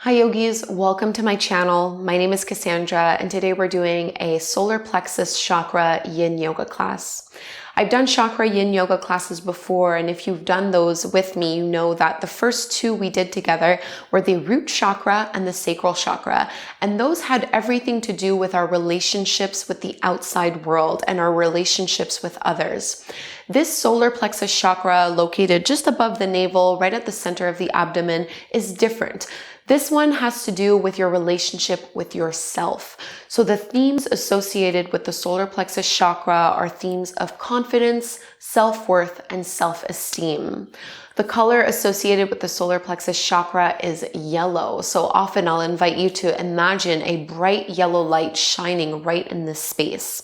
Hi yogis, welcome to my channel. My name is Cassandra and today we're doing a solar plexus chakra yin yoga class. I've done chakra yin yoga classes before, and if you've done those with me, you know that the first two we did together were the root chakra and the sacral chakra, and those had everything to do with our relationships with the outside world and our relationships with others. This solar plexus chakra, located just above the navel, right at the center of the abdomen, is different. This one has to do with your relationship with yourself. So the themes associated with the solar plexus chakra are themes of confidence, self-worth, and self-esteem. The color associated with the solar plexus chakra is yellow. So often I'll invite you to imagine a bright yellow light shining right in this space.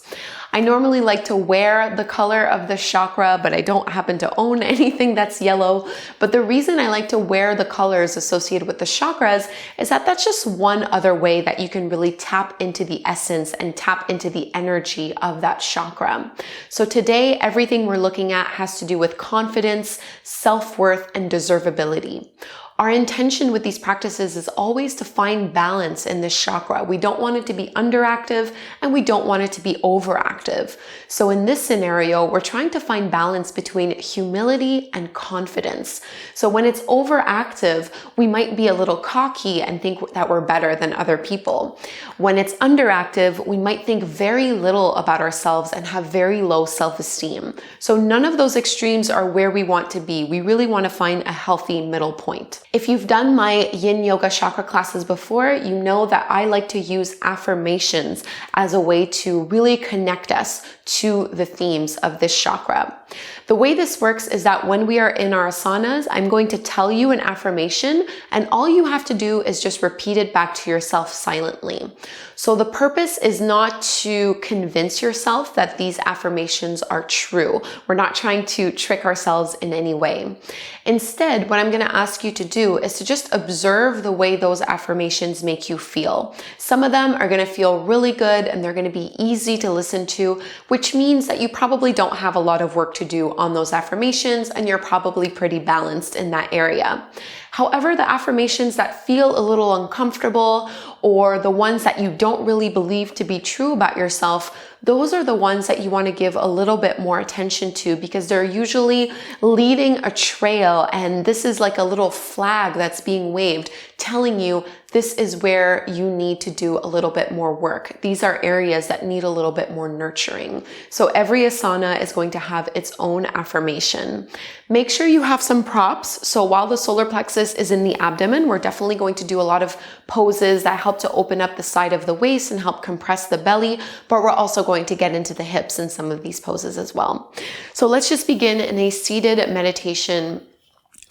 I normally like to wear the color of the chakra, but I don't happen to own anything that's yellow. But the reason I like to wear the colors associated with the chakras is that that's just one other way that you can really tap into the essence and tap into the energy of that chakra. So today, everything we're looking at has to do with confidence, self-worth, and desirability. Our intention with these practices is always to find balance in this chakra. We don't want it to be underactive and we don't want it to be overactive. So in this scenario, we're trying to find balance between humility and confidence. So when it's overactive, we might be a little cocky and think that we're better than other people. When it's underactive, we might think very little about ourselves and have very low self-esteem. So none of those extremes are where we want to be. We really want to find a healthy middle point. If you've done my Yin Yoga Chakra classes before, you know that I like to use affirmations as a way to really connect us to the themes of this chakra. The way this works is that when we are in our asanas, I'm going to tell you an affirmation, and all you have to do is just repeat it back to yourself silently. So the purpose is not to convince yourself that these affirmations are true. We're not trying to trick ourselves in any way. Instead, what I'm going to ask you to do is to just observe the way those affirmations make you feel. Some of them are going to feel really good and they're going to be easy to listen to, which means that you probably don't have a lot of work to do on those affirmations and you're probably pretty balanced in that area. However, the affirmations that feel a little uncomfortable or the ones that you don't really believe to be true about yourself, those are the ones that you want to give a little bit more attention to because they're usually leading a trail, and this is like a little flag that's being waved telling you this is where you need to do a little bit more work. These are areas that need a little bit more nurturing. So every asana is going to have its own affirmation. Make sure you have some props. So while the solar plexus is in the abdomen, we're definitely going to do a lot of poses that help to open up the side of the waist and help compress the belly, but we're also going to get into the hips in some of these poses as well. So let's just begin in a seated meditation,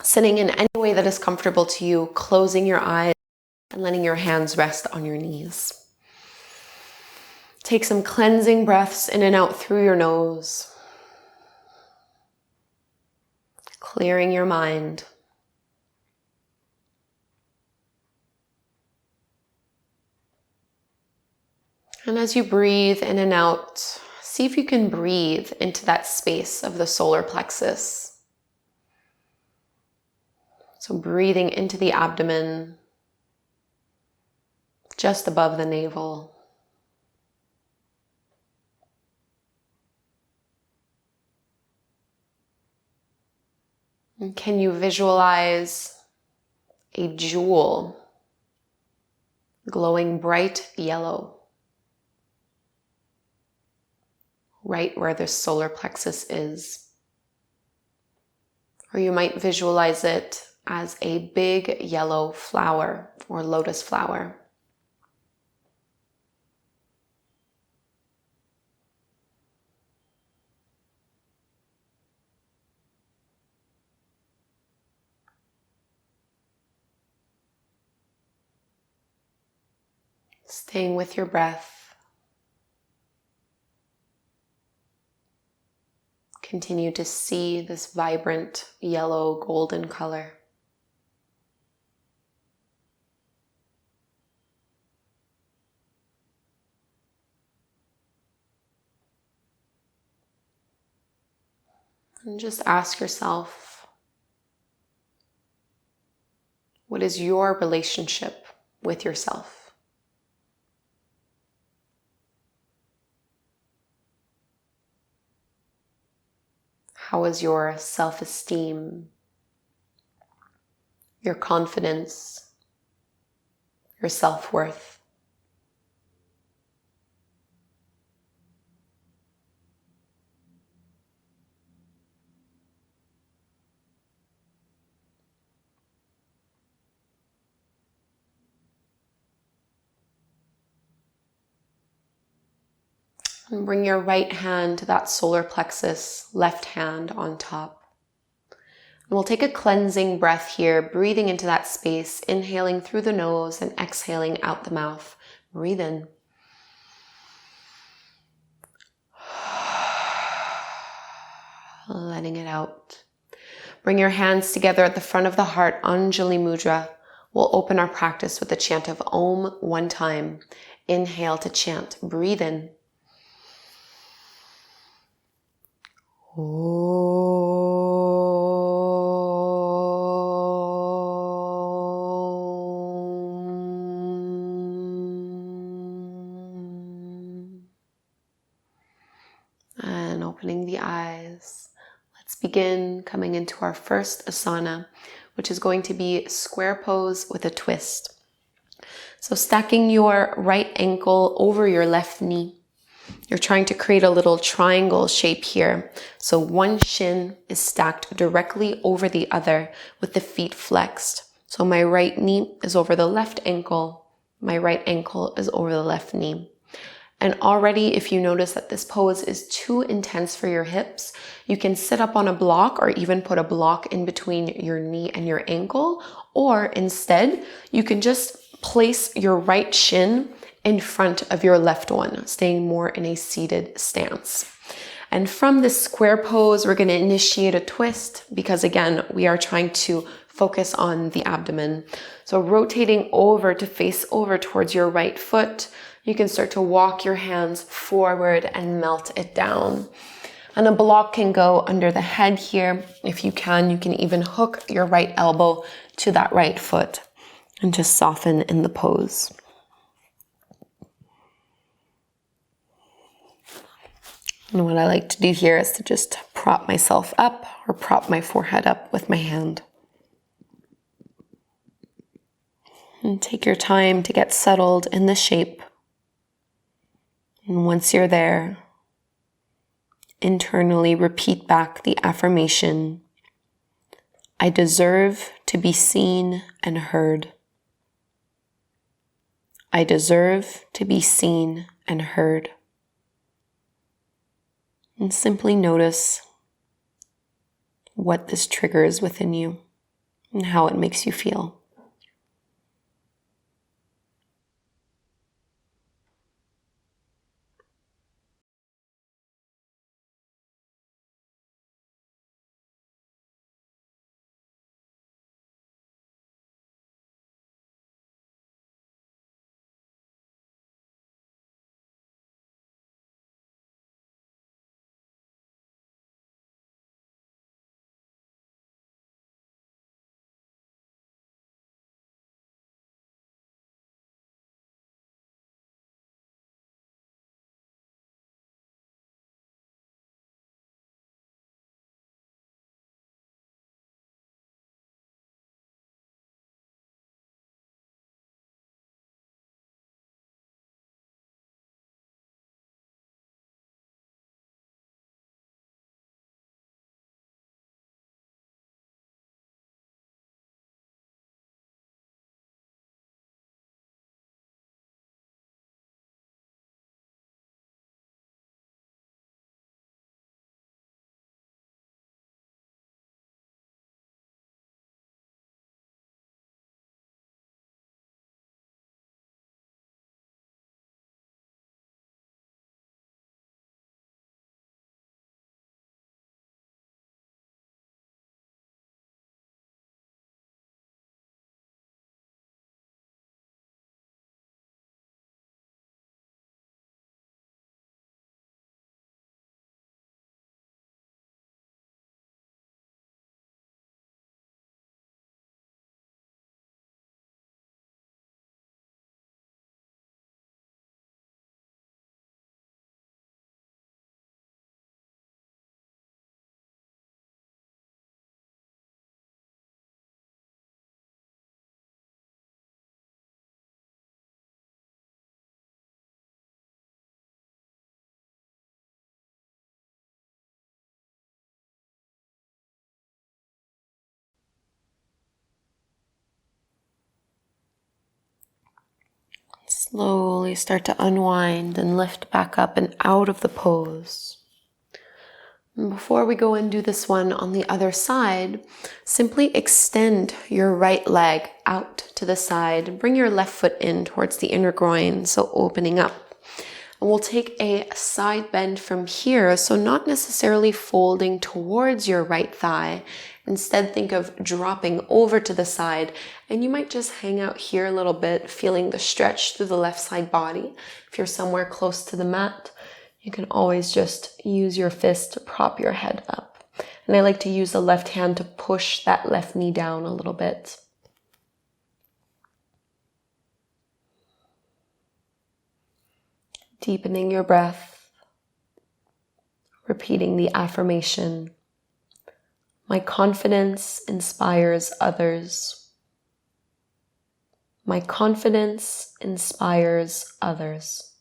sitting in any way that is comfortable to you, closing your eyes and letting your hands rest on your knees. Take some cleansing breaths in and out through your nose, clearing your mind. And as you breathe in and out, see if you can breathe into that space of the solar plexus. So breathing into the abdomen, just above the navel. And can you visualize a jewel glowing bright yellow right where the solar plexus is? Or you might visualize it as a big yellow flower or lotus flower. Staying with your breath. Continue to see this vibrant yellow golden color. And just ask yourself, what is your relationship with yourself? How is your self-esteem, your confidence, your self-worth? And bring your right hand to that solar plexus, left hand on top. And we'll take a cleansing breath here, breathing into that space, inhaling through the nose and exhaling out the mouth. Breathe in. Letting it out. Bring your hands together at the front of the heart, Anjali Mudra. We'll open our practice with the chant of Om one time. Inhale to chant. Breathe in. And opening the eyes. Let's begin coming into our first asana, which is going to be square pose with a twist. So stacking your right ankle over your left knee. You're trying to create a little triangle shape here. So one shin is stacked directly over the other with the feet flexed. So my right knee is over the left ankle. My right ankle is over the left knee. And already, if you notice that this pose is too intense for your hips, you can sit up on a block or even put a block in between your knee and your ankle. Or instead, you can just place your right shin in front of your left one, staying more in a seated stance. And from this square pose, we're going to initiate a twist because again, we are trying to focus on the abdomen. So rotating over to face over towards your right foot, you can start to walk your hands forward and melt it down. And a block can go under the head here. If you can even hook your right elbow to that right foot and just soften in the pose. And what I like to do here is to just prop myself up or prop my forehead up with my hand. And take your time to get settled in the shape. And once you're there, internally repeat back the affirmation, I deserve to be seen and heard. I deserve to be seen and heard. And simply notice what this triggers within you and how it makes you feel. Slowly start to unwind and lift back up and out of the pose. And before we go and do this one on the other side, simply extend your right leg out to the side. Bring your left foot in towards the inner groin, so opening up. And we'll take a side bend from here, so not necessarily folding towards your right thigh. Instead, think of dropping over to the side, and you might just hang out here a little bit, feeling the stretch through the left side body. If you're somewhere close to the mat, you can always just use your fist to prop your head up. And I like to use the left hand to push that left knee down a little bit. Deepening your breath, repeating the affirmation. My confidence inspires others. My confidence inspires others.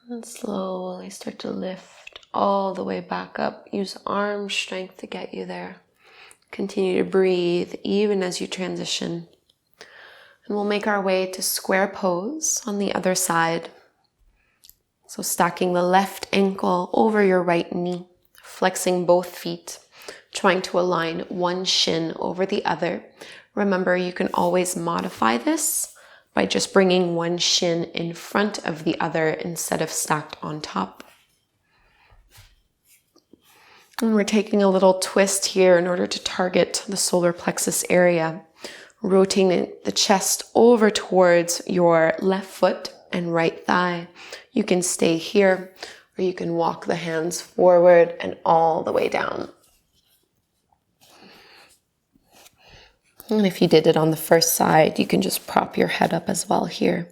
And slowly start to lift all the way back up. Use arm strength to get you there. Continue to breathe even as you transition. And we'll make our way to square pose on the other side. So stacking the left ankle over your right knee, flexing both feet, trying to align one shin over the other. Remember, you can always modify this by just bringing one shin in front of the other instead of stacked on top. And we're taking a little twist here in order to target the solar plexus area, rotating the chest over towards your left foot and right thigh. You can stay here, or you can walk the hands forward and all the way down. And if you did it on the first side, you can just prop your head up as well here.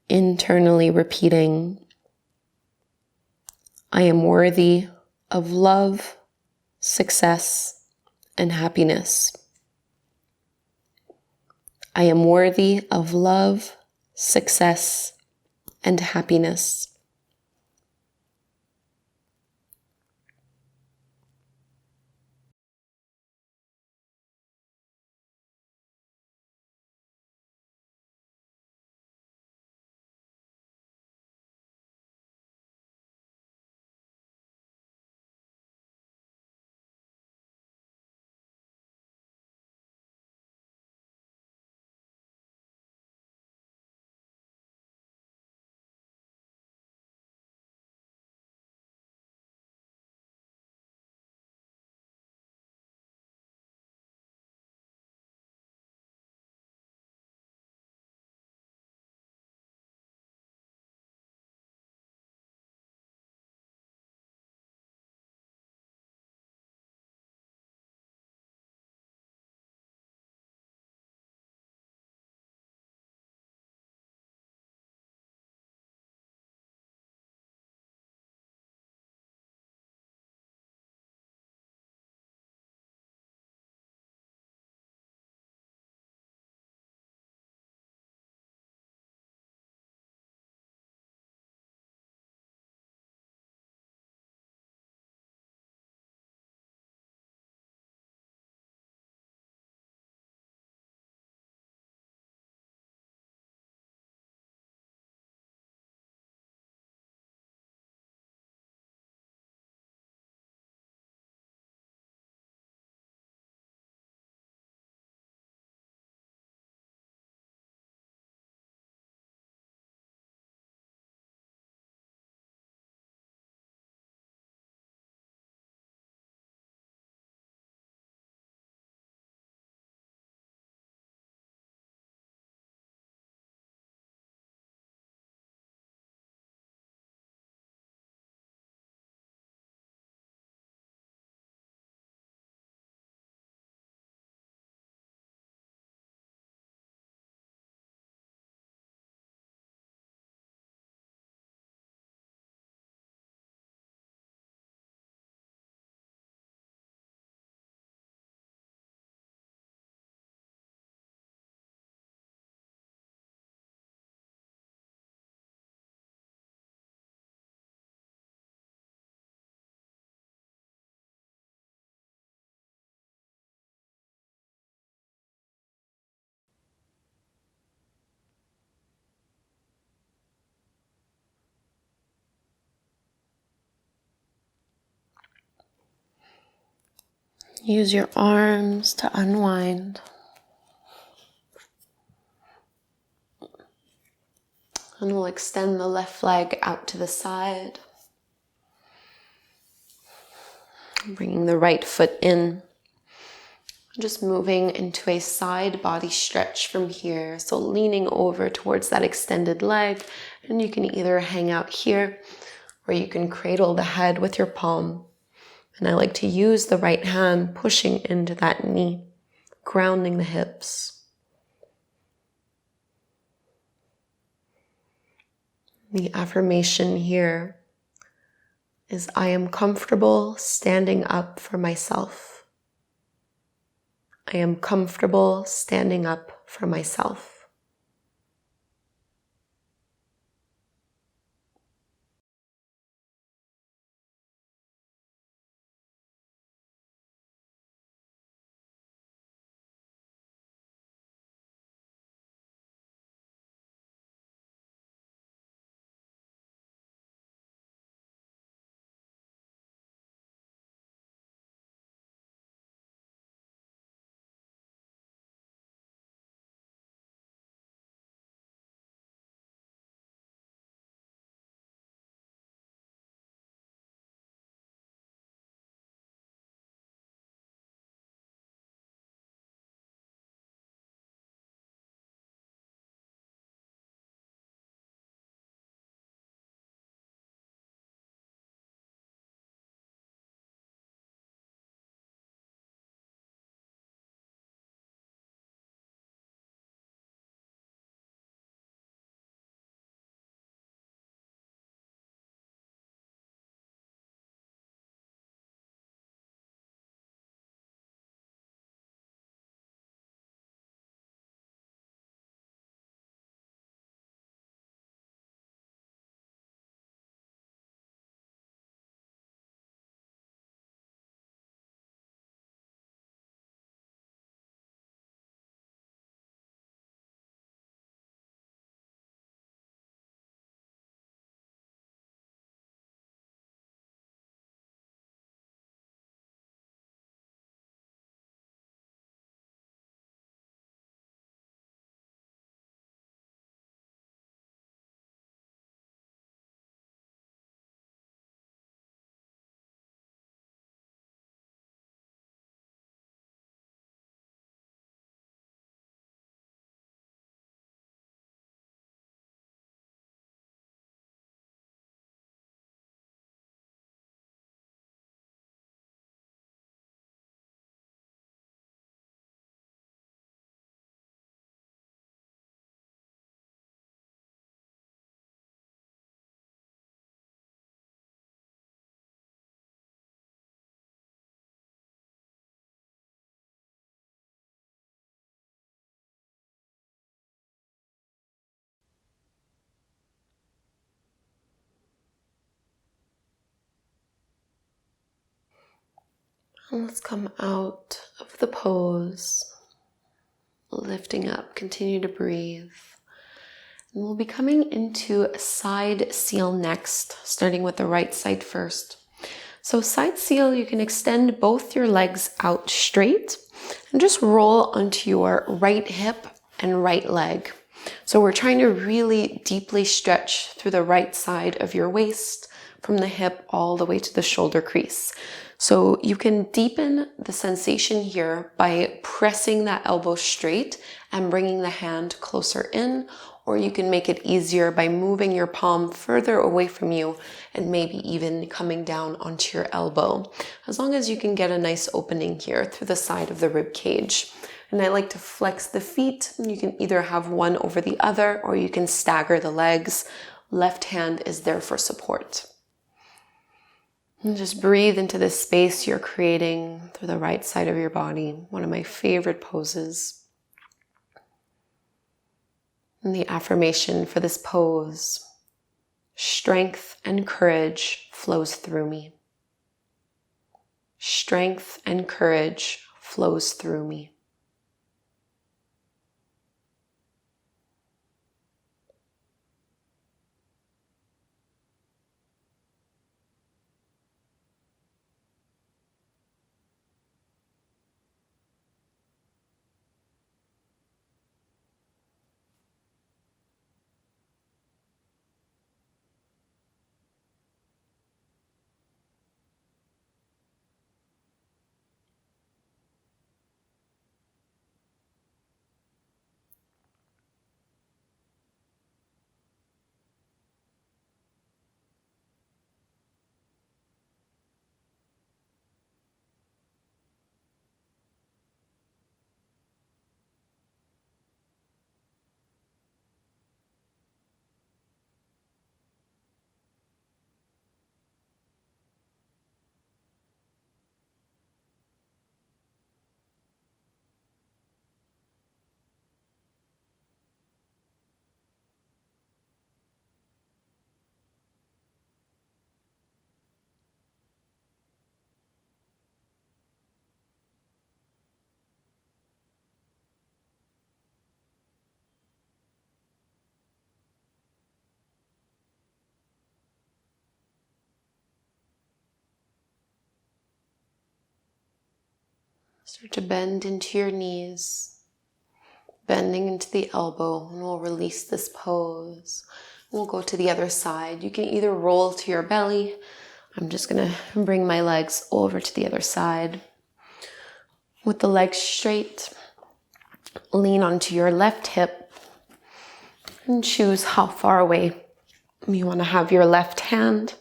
Internally repeating, I am worthy of love, success, and happiness. I am worthy of love, success, and happiness. Use your arms to unwind. And we'll extend the left leg out to the side. Bringing the right foot in. Just moving into a side body stretch from here. So leaning over towards that extended leg. And you can either hang out here or you can cradle the head with your palm. And I like to use the right hand pushing into that knee, grounding the hips. The affirmation here is I am comfortable standing up for myself. I am comfortable standing up for myself. And let's come out of the pose, lifting up, continue to breathe. And we'll be coming into side seal next, starting with the right side first. So side seal, you can extend both your legs out straight and just roll onto your right hip and right leg. So we're trying to really deeply stretch through the right side of your waist, from the hip all the way to the shoulder crease. So you can deepen the sensation here by pressing that elbow straight and bringing the hand closer in, or you can make it easier by moving your palm further away from you and maybe even coming down onto your elbow, as long as you can get a nice opening here through the side of the rib cage. And I like to flex the feet. You can either have one over the other, or you can stagger the legs. Left hand is there for support. And just breathe into this space you're creating through the right side of your body. One of my favorite poses. And the affirmation for this pose: strength and courage flows through me. Strength and courage flows through me. Start to bend into your knees, bending into the elbow, and we'll release this pose. We'll go to the other side. You can either roll to your belly. I'm just gonna bring my legs over to the other side. With the legs straight, lean onto your left hip and choose how far away you wanna have your left hand.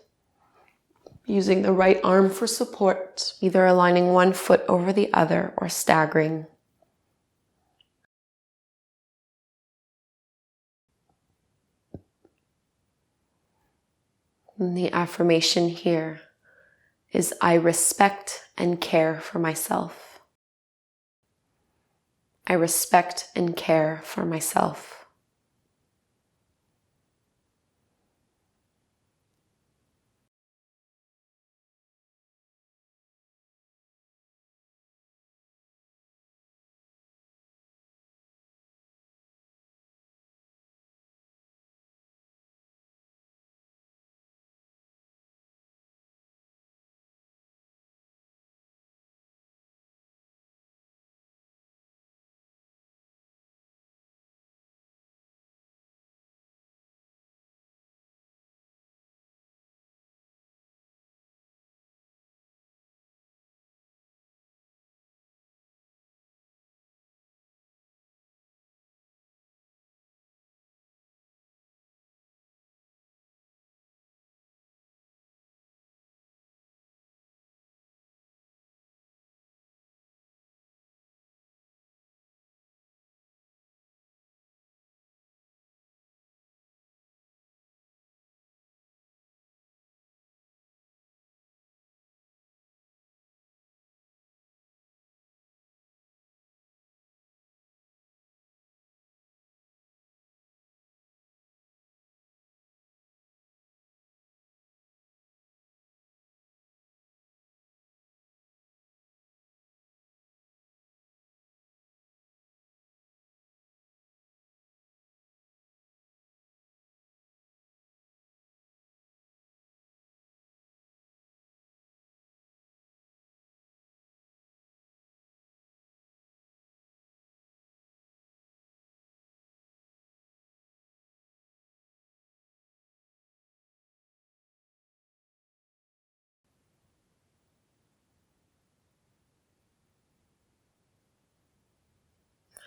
Using the right arm for support, either aligning one foot over the other or staggering. And the affirmation here is, I respect and care for myself. I respect and care for myself.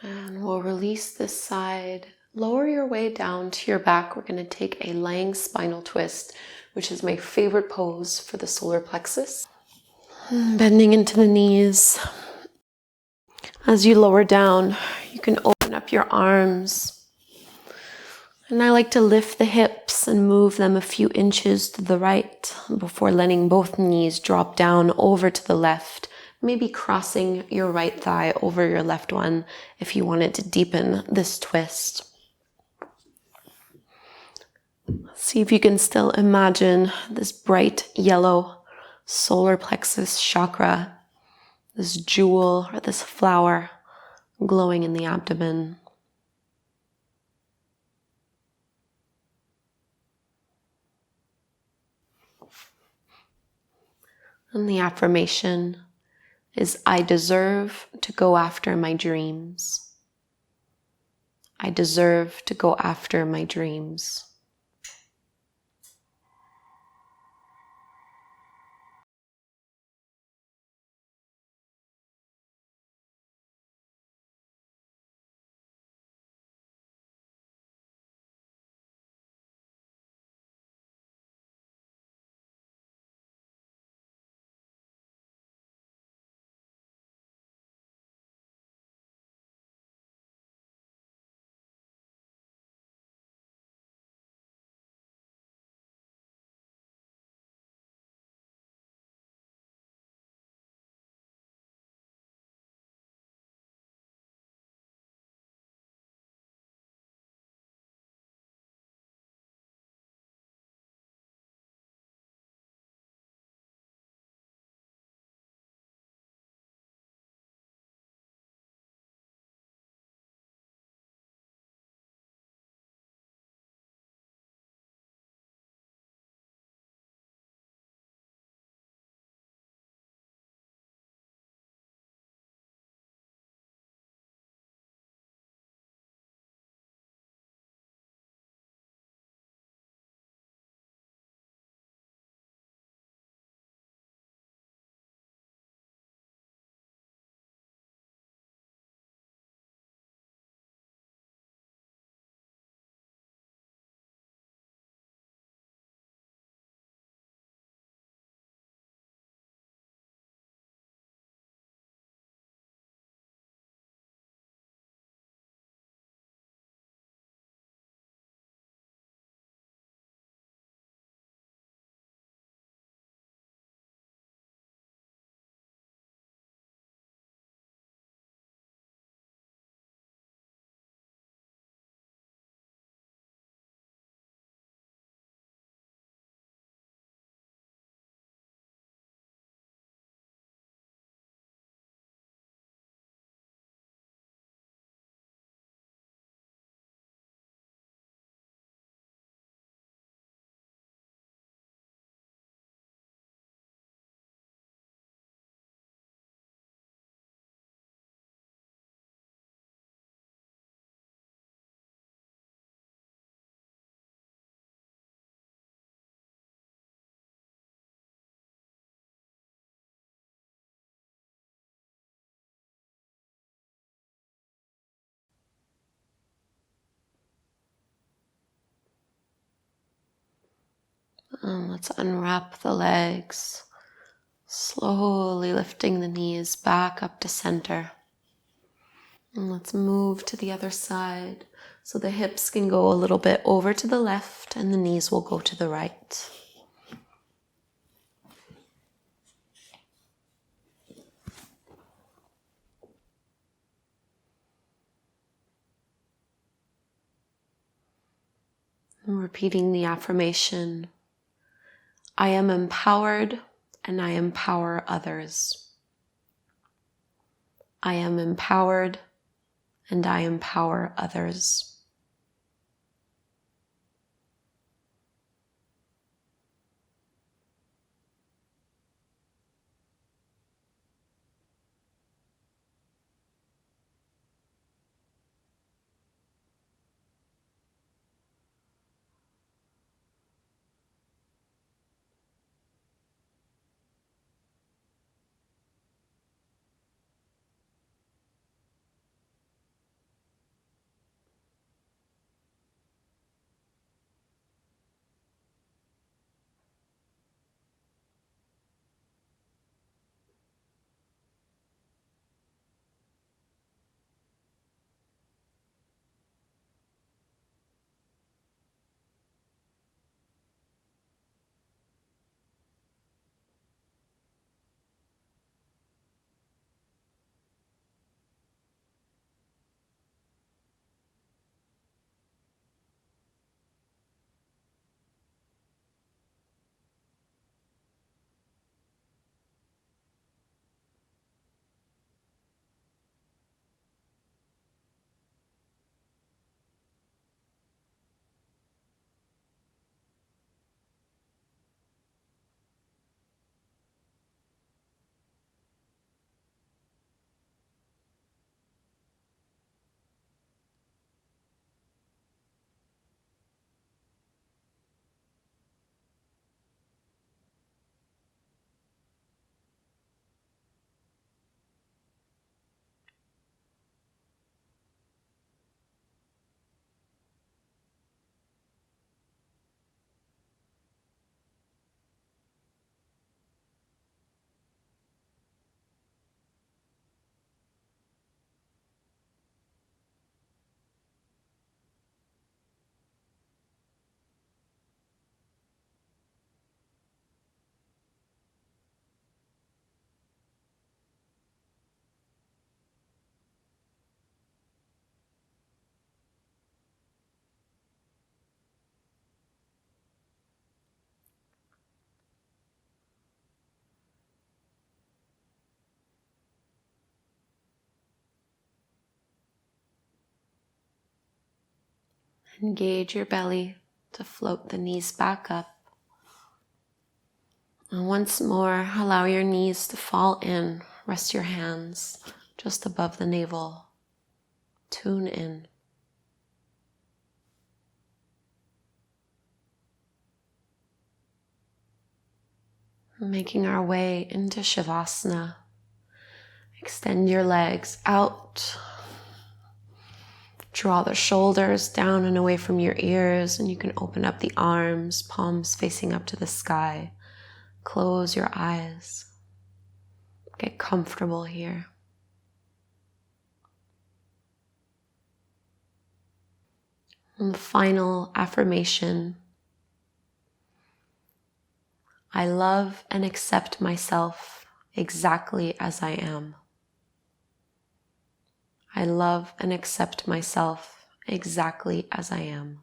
And we'll release this side. Lower your way down to your back. We're going to take a lying spinal twist, which is my favorite pose for the solar plexus. Bending into the knees. As you lower down, you can open up your arms. And I like to lift the hips and move them a few inches to the right before letting both knees drop down over to the left, maybe crossing your right thigh over your left one if you wanted to deepen this twist. See if you can still imagine this bright yellow solar plexus chakra, this jewel or this flower glowing in the abdomen. And the affirmation is, I deserve to go after my dreams. I deserve to go after my dreams. And let's unwrap the legs, slowly lifting the knees back up to center. And let's move to the other side so the hips can go a little bit over to the left and the knees will go to the right. And repeating the affirmation, I am empowered and I empower others. I am empowered and I empower others. Engage your belly to float the knees back up. And once more, allow your knees to fall in. Rest your hands just above the navel. Tune in. Making our way into Savasana. Extend your legs out. Draw the shoulders down and away from your ears, and you can open up the arms, palms facing up to the sky. Close your eyes. Get comfortable here. And the final affirmation. I love and accept myself exactly as I am. I love and accept myself exactly as I am.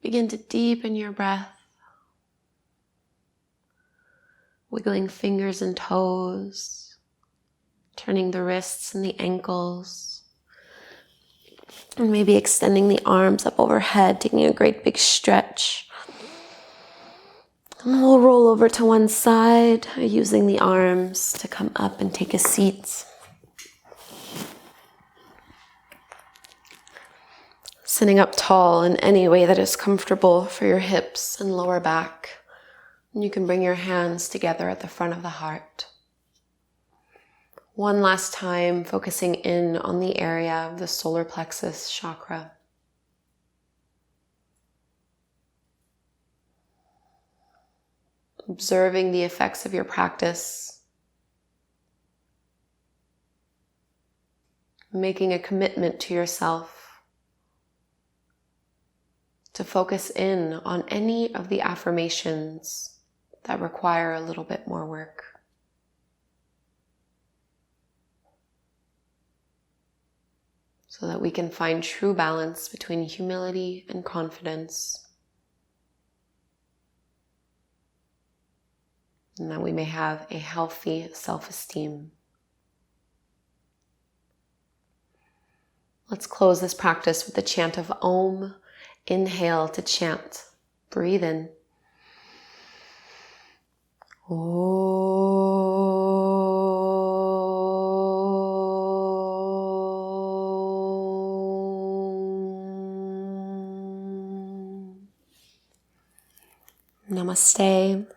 Begin to deepen your breath, wiggling fingers and toes, turning the wrists and the ankles, and maybe extending the arms up overhead, taking a great big stretch And we'll roll over to one side, using the arms to come up and take a seat. Sitting up tall in any way that is comfortable for your hips and lower back. And you can bring your hands together at the front of the heart. One last time, focusing in on the area of the solar plexus chakra. Observing the effects of your practice. Making a commitment to yourself to focus in on any of the affirmations that require a little bit more work. So that we can find true balance between humility and confidence. And that we may have a healthy self-esteem. Let's close this practice with the chant of Om. Inhale to chant. Breathe in. Om. Namaste.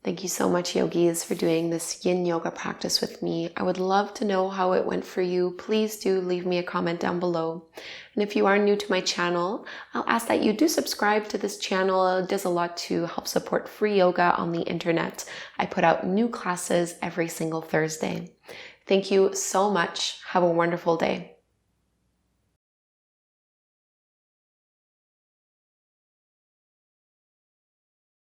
Thank you so much, yogis, for doing this yin yoga practice with me. I would love to know how it went for you. Please do leave me a comment down below. And if you are new to my channel, I'll ask that you do subscribe to this channel. It does a lot to help support free yoga on the internet. I put out new classes every single Thursday. Thank you so much. Have a wonderful day.